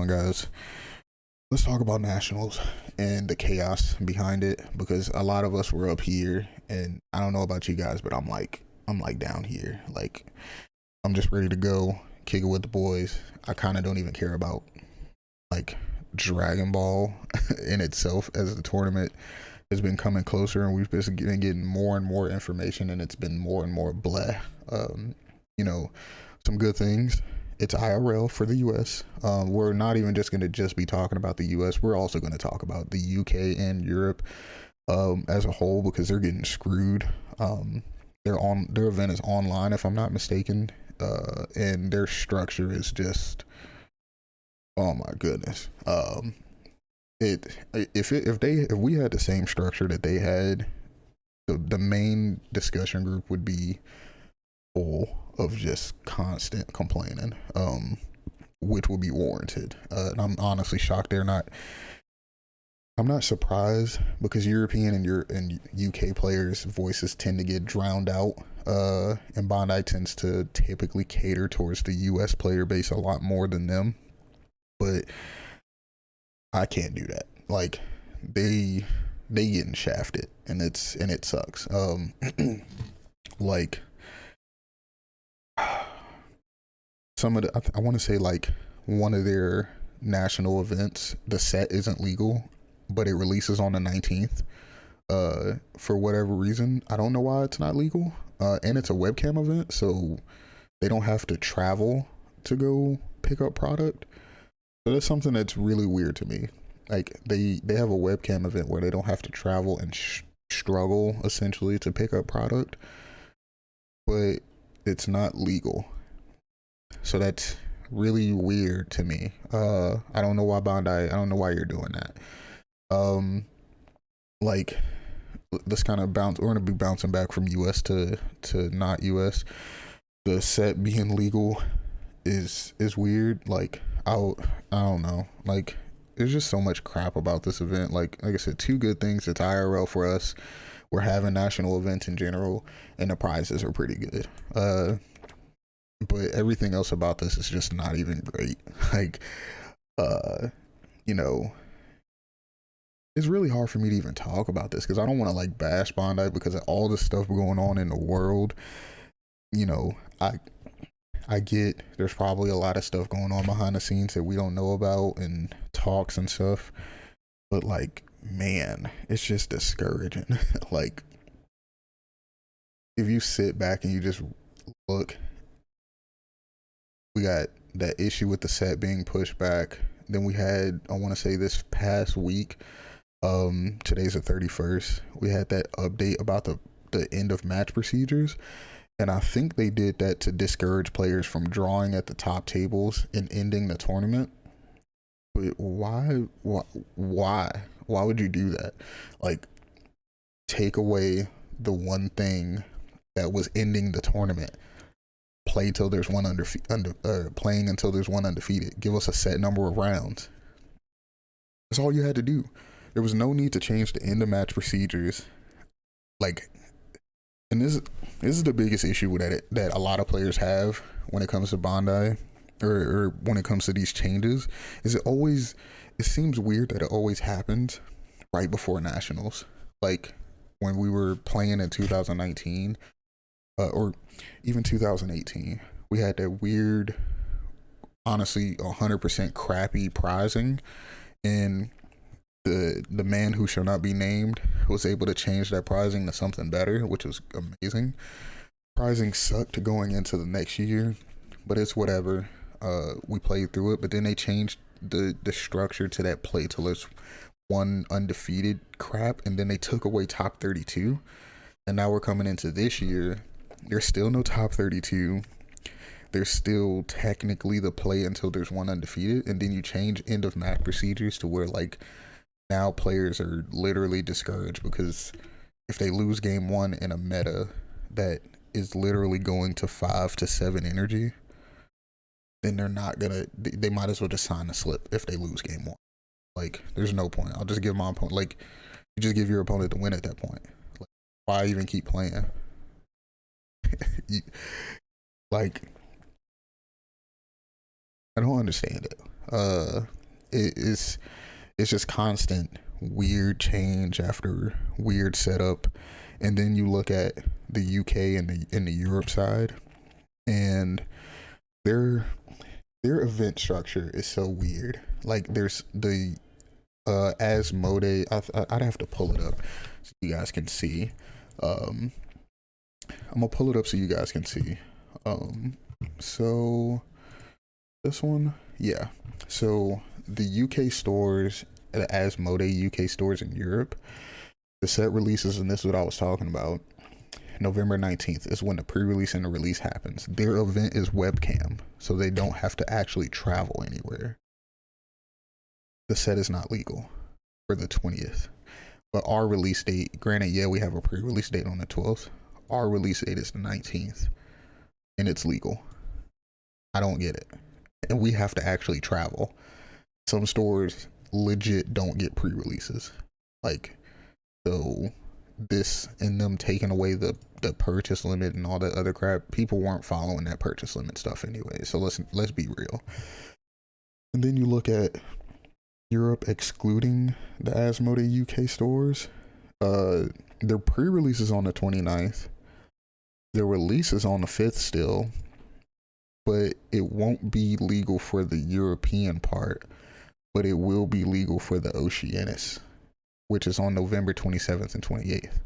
going, guys? Let's talk about nationals and the chaos behind it because a lot of us were up here, and I don't know about you guys, but I'm like down here. Like, I'm just ready to go kick it with the boys. I kind of don't even care about like Dragon Ball in itself as the tournament has been coming closer, and we've been getting more and more information, and it's been more and more bleh. You know, some good things. It's IRL for the US. We're not even just going to just be talking about the US. We're also going to talk about the UK and Europe as a whole because they're getting screwed. Their event is online, if I'm not mistaken, and their structure is just, oh my goodness. If we had the same structure that they had, the main discussion group would be full of just constant complaining, which would be warranted. And I'm honestly shocked they're not. I'm not surprised because European and UK players' voices tend to get drowned out. And Bondi tends to typically cater towards the US player base a lot more than them. But I can't do that. Like they getting shafted, and it sucks. Like some of the I want to say like one of their national events, the set isn't legal, but it releases on the 19th. For whatever reason, I don't know why it's not legal. And it's a webcam event, so they don't have to travel to go pick up product. So that's something that's really weird to me. Like they have a webcam event where they don't have to travel and struggle essentially to pick up product, but it's not legal. So that's really weird to me. I don't know why Bondi. I don't know why you're doing that. Um, like let's kind of bounce. We're gonna be bouncing back from U.S. to not U.S. The set being legal is weird. Like I don't know. Like there's just so much crap about this event. Like I said, two good things. It's IRL for us. We're having national events in general, and the prizes are pretty good. But everything else about this is just not even great. Like, uh, you know, it's really hard for me to even talk about this because I don't want to like bash Bondi because of all the stuff going on in the world. You know, I get there's probably a lot of stuff going on behind the scenes that we don't know about and talks and stuff. But like, man, it's just discouraging. Like, if you sit back and you just look, we got that issue with the set being pushed back. Then we had, I want to say this past week, today's the 31st. We had that update about the end of match procedures, and I think they did that to discourage players from drawing at the top tables and ending the tournament. But why would you do that? Like, take away the one thing that was ending the tournament. Play till there's one playing until there's one undefeated. Give us a set number of rounds. That's all you had to do. There was no need to change the end of match procedures. Like, and this is the biggest issue with that a lot of players have when it comes to Bondi, or when it comes to these changes. Is it seems weird that it always happens right before nationals. Like when we were playing in 2019, or even 2018, we had that weird, honestly 100% crappy prizing, and the man who shall not be named was able to change that prizing to something better, which was amazing. Prizing sucked going into the next year, but it's whatever. We played through it, but then they changed the structure to that play till there's one undefeated crap, and then they took away top 32, and now we're coming into this year. There's still no top 32. There's still technically the play until there's one undefeated, and then you change end of match procedures to where like now players are literally discouraged because if they lose game one in a meta that is literally going to 5 to 7 energy, then they're not gonna. They might as well just sign a slip if they lose game one. Like, there's no point. I'll just give my opponent. Like, you just give your opponent the win at that point. Like, why even keep playing? you, like, I don't understand it. Uh, it's just constant weird change after weird setup, and then you look at the UK and the Europe side, and their their event structure is so weird. Like there's the Asmodee. I'd have to pull it up so you guys can see. Um, I'm gonna pull it up so you guys can see. Um, so this one, yeah. So the UK stores, the Asmodee UK stores in Europe, the set releases, and this is what I was talking about. November 19th is when the pre-release and the release happens. Their event is webcam, so they don't have to actually travel anywhere. The set is not legal for the 20th. But our release date, granted, yeah, we have a pre-release date on the 12th. Our release date is the 19th, and it's legal. I don't get it. And we have to actually travel. Some stores legit don't get pre-releases. Like, so this and them taking away the purchase limit and all that other crap, people weren't following that purchase limit stuff anyway. So let's be real. And then you look at Europe excluding the Asmodee UK stores. Their pre-release is on the 29th. Their release is on the 5th still, but it won't be legal for the European part, but it will be legal for the Oceanus, which is on November 27th and 28th.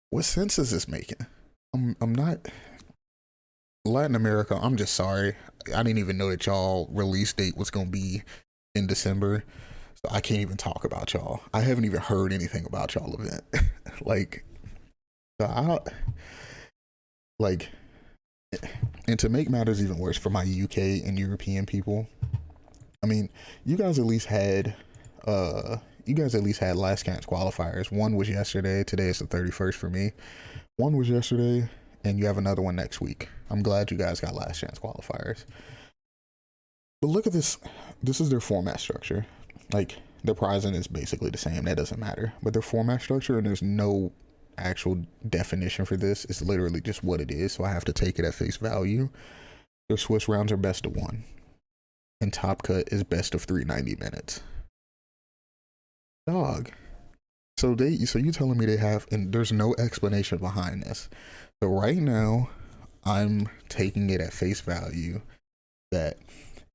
What sense is this making? I'm not Latin America. I'm just sorry. I didn't even know that y'all release date was gonna be in December. So I can't even talk about y'all. I haven't even heard anything about y'all event. Like, so I don't like, and to make matters even worse for my UK and European people, I mean, you guys at least had last chance qualifiers. One was yesterday. Today is the 31st for me. One was yesterday, and you have another one next week. I'm glad you guys got last chance qualifiers. But look at this. This is their format structure. Like, the pricing is basically the same. That doesn't matter. But their format structure, and there's no actual definition for this. It's literally just what it is. So I have to take it at face value. Their Swiss rounds are best of 1. And Top Cut is best of 390 minutes. Dog. So you telling me they have, and there's no explanation behind this. So right now, I'm taking it at face value that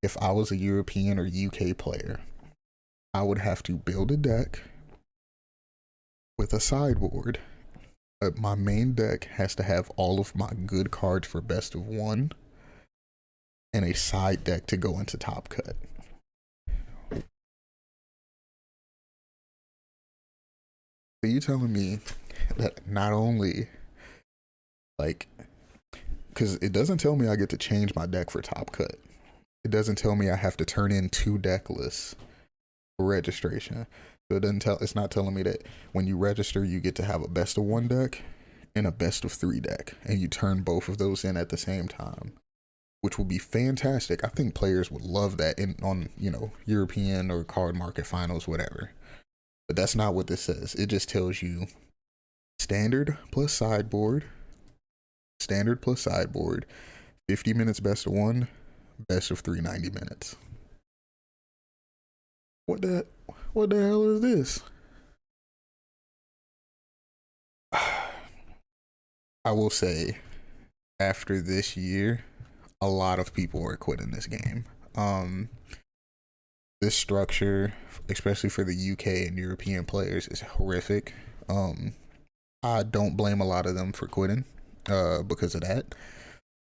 if I was a European or UK player, I would have to build a deck with a sideboard. But my main deck has to have all of my good cards for best of 1 and a side deck to go into Top Cut. So you telling me that not only, like, because it doesn't tell me I get to change my deck for Top Cut. It doesn't tell me I have to turn in 2 deck lists for registration. So it's not telling me that when you register, you get to have a best of 1 deck and a best of 3 deck, and you turn both of those in at the same time, which would be fantastic. I think players would love that on European or card market finals, whatever. But that's not what this says. It just tells you standard plus sideboard, 50 minutes best of 1, best of 390 minutes. What the hell is this? I will say, after this year, a lot of people are quitting this game. This structure, especially for the UK and European players, is horrific. I don't blame a lot of them for quitting because of that.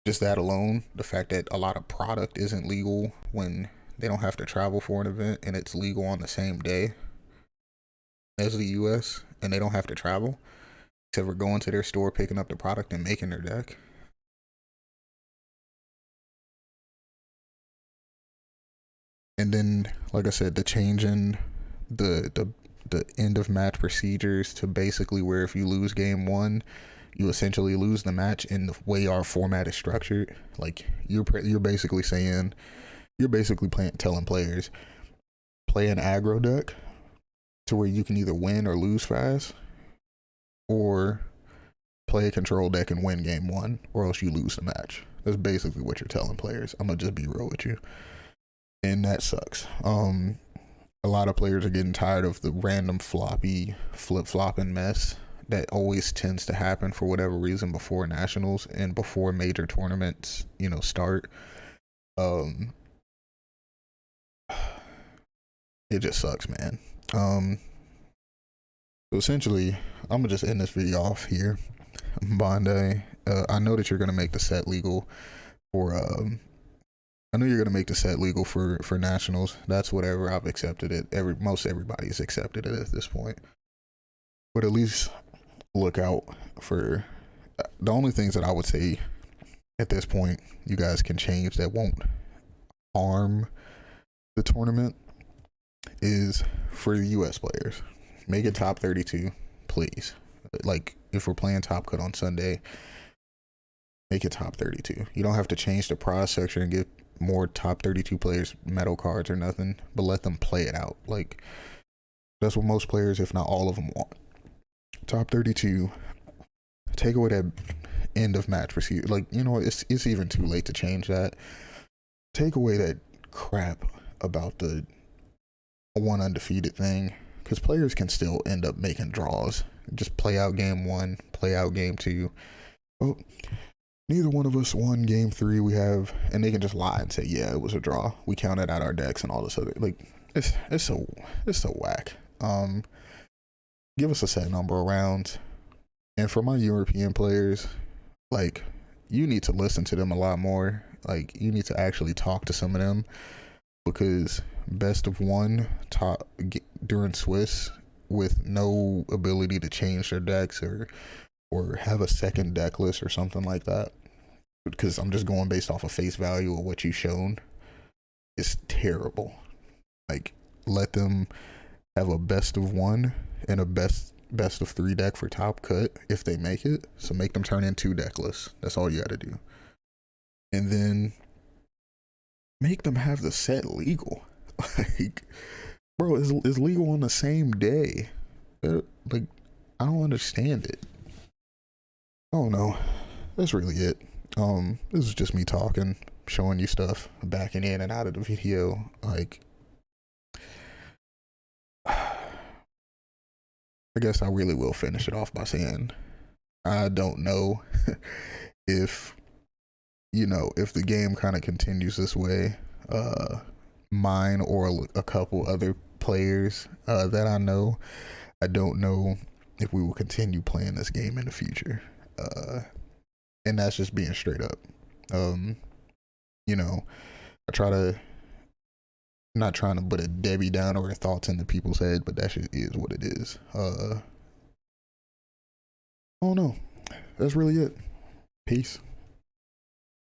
Just that alone, the fact that a lot of product isn't legal when they don't have to travel for an event, and it's legal on the same day as the US, and they don't have to travel except for going to their store, picking up the product, and making their deck. And then, like I said, the change in the end of match procedures to basically where if you lose game 1, you essentially lose the match. In the way our format is structured, like you're basically saying, telling players, play an aggro deck to where you can either win or lose fast, or play a control deck and win game 1, or else you lose the match. That's basically what you're telling players. I'm gonna just be real with you. and that sucks. A lot of players are getting tired of the random floppy flip flopping mess that always tends to happen for whatever reason before nationals and before major tournaments, start. Um, it just sucks, man. So essentially, I'm gonna just end this video off here. Bondi, I know that you're gonna make the set legal for I know you're gonna make the set legal for nationals. That's whatever. I've accepted it. Most everybody's accepted it at this point. But at least look out for the only things that I would say at this point you guys can change that won't harm the tournament is for the US players. Make it top 32, please. Like if we're playing Top Cut on Sunday, make it top 32. You don't have to change the prize structure and give more top 32 players medal cards or nothing, but let them play it out. Like that's what most players, if not all of them, want. Top 32. Take away that end of match procedure. Like, it's even too late to change that. Take away that crap about the one undefeated thing, because players can still end up making draws. Just play out game one, play out game two. Oh, neither one of us won game three. And they can just lie and say, yeah, it was a draw. We counted out our decks and all this other. Like, it's so whack. Give us a set number of rounds. And for my European players, like, you need to listen to them a lot more. Like, you need to actually talk to some of them, because best of one during Swiss with no ability to change their decks or have a second deck list or something like that, because I'm just going based off of face value of what you've shown, is terrible. Like, let them have a best of one and a best of three deck for Top Cut if they make it. So make them turn in 2 deck lists. That's all you got to do. And then make them have the set legal. Like, bro, it's legal on the same day. Like, I don't understand it. I don't know. That's really it. This is just me talking, showing you stuff, backing in and out of the video. Like, I guess I really will finish it off by saying I don't know if the game kind of continues this way, mine or a couple other players that I know, I don't know if we will continue playing this game in the future. And that's just being straight up. I try to not trying to put a Debbie Downer thoughts into people's head, but that shit is what it is. I don't know. That's really it. Peace.